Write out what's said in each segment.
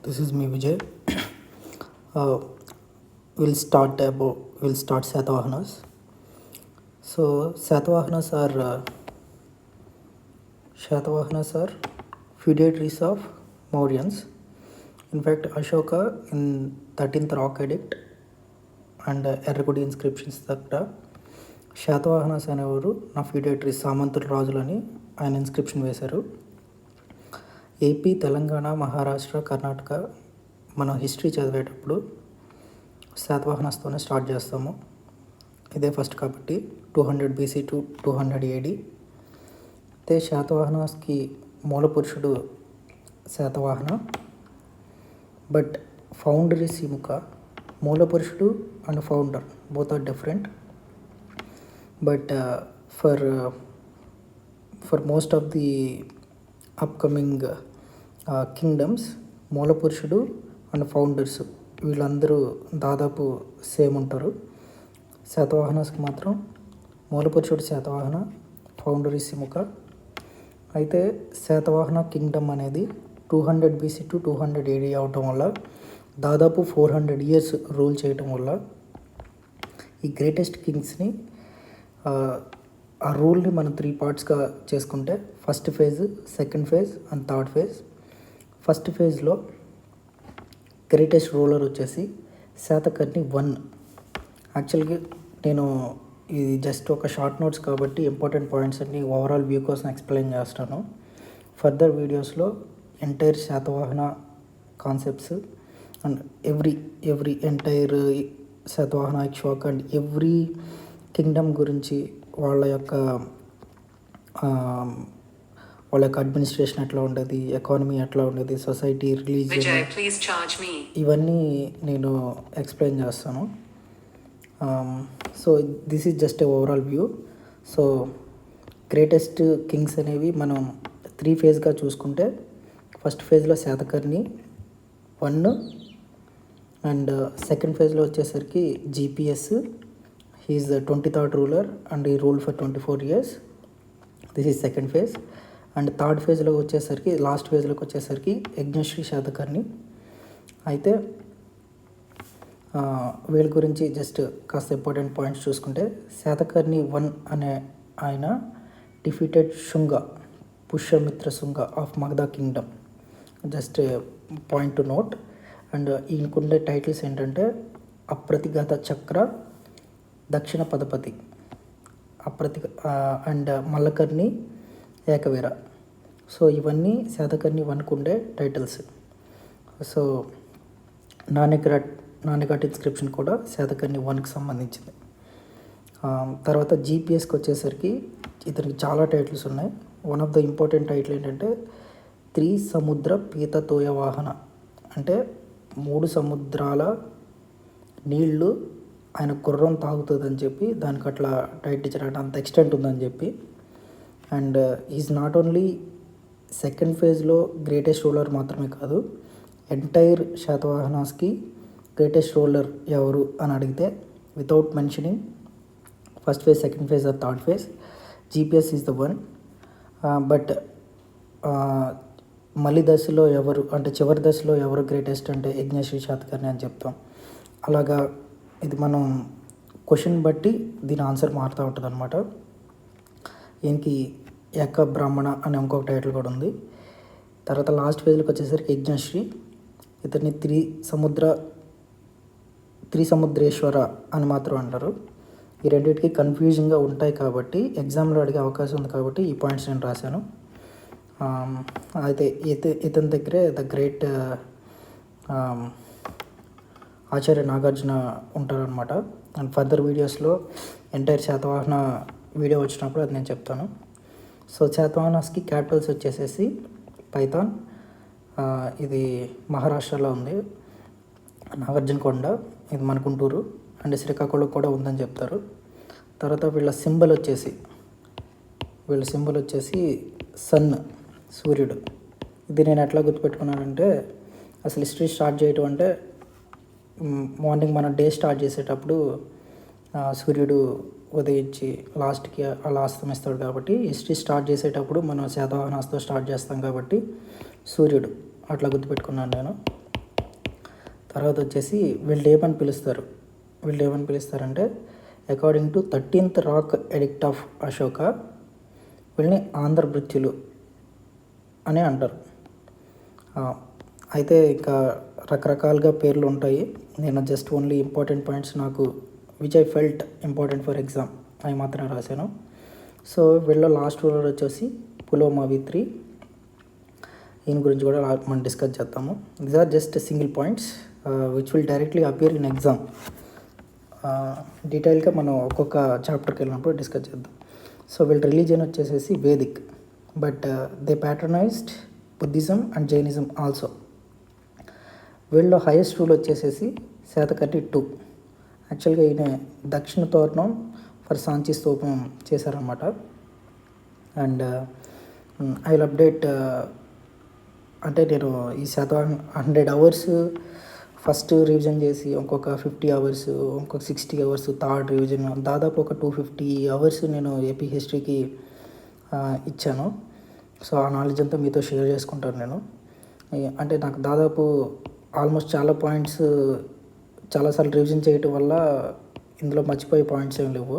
This is me, Vijay. Uh, we'll start Satavahanas. So Satavahanas are feudatories of Mauryans. In fact, Ashoka in 13th Rock Edict and Errakudi inscriptions దగ్గర శాతవాహనాస్ అనేవారు నా ఫీడేటరీ సామంతుల రాజులని ఆయన inscription వేశారు. AP, Telangana, Maharashtra, Karnataka మనం history చదివేటప్పుడు శాతవాహనాస్తోనే start చేస్తాము. ఇదే first కాబట్టి 200 BC టు 200 AD. అయితే శాతవాహనాస్కి మూల పురుషుడు Satavahana, but founder is Simuka. మూల పురుషుడు and founder both are different, but for most of the upcoming kingdoms మూల పురుషుడు అండ్ ఫౌండర్స్ వీళ్ళందరూ దాదాపు సేమ్ ఉంటారు. శాతవాహనాస్కి మాత్రం మూల పురుషుడు శాతవాహన, ఫౌండర్ is సిముక. అయితే శాతవాహన కింగ్డమ్ అనేది 200 BC టు 200 AD అవటం వల్ల దాదాపు 400 years రూల్ చేయటం వల్ల ఈ గ్రేటెస్ట్ కింగ్స్ని ఆ రూల్ని మనం 3 partsగా చేసుకుంటే first phase, second phase and third phase. First ఫేజ్లో గ్రేటెస్ట్ రూలర్ వచ్చేసి శాతకర్ణి 1. యాక్చువల్గా నేను ఇది జస్ట్ ఒక షార్ట్ నోట్స్ కాబట్టి ఇంపార్టెంట్ పాయింట్స్ అన్ని ఓవరాల్ వ్యూ కోసం ఎక్స్ప్లెయిన్ చేస్తాను. ఫర్దర్ వీడియోస్లో entire Satavahana concepts and every entire Satavahana, Ikshvaku and every Kingdom గురించి వాళ్ళ యొక్క అడ్మినిస్ట్రేషన్ ఎట్లా ఉండేది, ఎకానమీ ఎట్లా ఉండేది, సొసైటీ, రిలీజియన్, ఇవన్నీ నేను ఎక్స్ప్లెయిన్ చేస్తాను. So this is just a overall view. So greatest Kings అనేవి మనం 3 ఫేజ్గా చూసుకుంటే ఫస్ట్ ఫేజ్లో శాతకర్ణి 1 అండ్ సెకండ్ ఫేజ్లో వచ్చేసరికి GPS. He is the 23rd ruler and he rule for 24 years. This is second phase. And third ఫేజ్లో వచ్చేసరికి లాస్ట్ ఫేజ్లోకి వచ్చేసరికి యజ్ఞశ్రీ శాతకర్ణి. అయితే వీళ్ళ గురించి జస్ట్ కాస్త ఇంపార్టెంట్ పాయింట్స్ చూసుకుంటే శాతకర్ణి 1 అనే ఆయన defeated Shunga, Pushyamitra Shunga of Magadha kingdom. Just point to note. And ఈయనకుండే టైటిల్స్ ఏంటంటే అప్రతిఘాత చక్ర, దక్షిణ పదపతి, అండ్ మల్లకర్ణి ఏకవీర. సో ఇవన్నీ శాతకర్ణి 1కు ఉండే టైటిల్స్. సో నాన్నఘాట్ ఇన్స్క్రిప్షన్ కూడా శాతకర్ణి 1కి సంబంధించింది. తర్వాత GPSకి వచ్చేసరికి ఇతనికి చాలా టైటిల్స్ ఉన్నాయి. One of the important title ఏంటంటే త్రిసముద్ర పీతతోయ వాహన, అంటే 3 సముద్రాల నీళ్లు ఆయన గుర్రం తాగుతుందని చెప్పి దానికి అట్లా టైటిల్ ఇచ్చారంటే అంత ఎక్స్టెంట్ ఉందని చెప్పి. And is not only second ఫేజ్లో గ్రేటెస్ట్ రూలర్ మాత్రమే కాదు, ఎంటైర్ శాతవాహనాస్కి గ్రేటెస్ట్ రూలర్ ఎవరు అని అడిగితే without mentioning first phase, second phase or third phase, GPS is the 1. But మళ్ళీ దశలో ఎవరు అంటే చివరి దశలో ఎవరు గ్రేటెస్ట్ అంటే యజ్ఞశ్రీ శాతకర్ణి అని చెప్తాం. అలాగా ఇది మనం క్వశ్చన్ బట్టి దీని ఆన్సర్ మారుతూ ఉంటుంది అనమాట. ఈయనకి ఏక బ్రాహ్మణ అనే ఇంకొక టైటిల్ కూడా ఉంది. తర్వాత లాస్ట్ ఫేజ్లోకి వచ్చేసరికి యజ్ఞశ్రీ, ఇతన్ని త్రిసముద్రేశ్వర అని మాత్రం అంటారు. ఈ రెండింటికి కన్ఫ్యూజింగ్గా ఉంటాయి కాబట్టి ఎగ్జామ్లో అడిగే అవకాశం ఉంది కాబట్టి ఈ పాయింట్స్ నేను రాశాను. అయితే ఇతని దగ్గరే ద గ్రేట్ ఆచార్య నాగార్జున ఉంటారనమాట. అండ్ ఫర్దర్ వీడియోస్లో ఎంటైర్ శాతవాహన వీడియో వచ్చినప్పుడు అది నేను చెప్తాను. సో శాతవాహనాస్కి క్యాపిటల్స్ వచ్చేసేసి పైథాన్, ఇది మహారాష్ట్రలో ఉంది. నాగార్జునకొండ, ఇది మన గుంటూరు, అండ్ శ్రీకాకుళం కూడా ఉందని చెప్తారు. తర్వాత వీళ్ళ సింబల్ వచ్చేసి సన్, సూర్యుడు. ఇది నేను ఎట్లా గుర్తుపెట్టుకున్నానంటే అసలు హిస్టరీ స్టార్ట్ చేయటం అంటే మార్నింగ్ మనం డే స్టార్ట్ చేసేటప్పుడు సూర్యుడు ఉదయించి లాస్ట్కి అలా అస్తమిస్తాడు కాబట్టి హిస్టరీ స్టార్ట్ చేసేటప్పుడు మనం శాతవాహనాస్తో స్టార్ట్ చేస్తాం కాబట్టి సూర్యుడు అట్లా గుర్తుపెట్టుకున్నాను నేను. తర్వాత వచ్చేసి వీళ్ళు ఏమని పిలుస్తారంటే according to 13th rock edict of Ashoka వీళ్ళని ఆంధ్రభృత్యులు అని అంటారు. అయితే ఇంకా రకరకాలుగా పేర్లు ఉంటాయి. నేను జస్ట్ ఓన్లీ ఇంపార్టెంట్ పాయింట్స్ నాకు which I felt important for exam అవి మాత్రమే రాశాను. సో వీళ్ళ లాస్ట్ రూలర్ వచ్చేసి పులోమావిత్రి. దీని గురించి కూడా మనం డిస్కస్ చేద్దాము. These are just single points which will directly appear in exam. డీటెయిల్గా మనం ఒక్కొక్క చాప్టర్కి వెళ్ళినప్పుడు డిస్కస్ చేద్దాం. సో వీళ్ళ రిలీజియన్ వచ్చేసేసి Vedic, but they patronised Buddhism and Jainism also. వీళ్ళ హైయెస్ట్ రూల్ వచ్చేసేసి శాతకర్ణి 2. యాక్చువల్గా ఈయన దక్షిణ తోరణం ఫర్ సాంచి స్తూపం చేశారనమాట. అండ్ ఐ విల్ అప్డేట్, అంటే నేను ఈ 100 hours ఫస్ట్ రివిజన్ చేసి ఇంకొక 50 hours, ఇంకొక 60 hours థర్డ్ రివిజన్, దాదాపు ఒక 250 hours నేను ఏపీ హిస్టరీకి ఇచ్చాను. సో ఆ నాలెడ్జ్ అంతా మీతో షేర్ చేసుకుంటాను నేను. అంటే నాకు దాదాపు ఆల్మోస్ట్ చాలా పాయింట్స్ చాలాసార్లు రివిజన్ చేయటం వల్ల ఇందులో మర్చిపోయే పాయింట్స్ ఏం లేవు.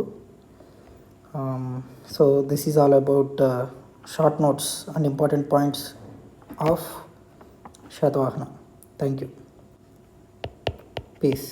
So this is all about short notes and important points of Satavahana. Thank you. Peace.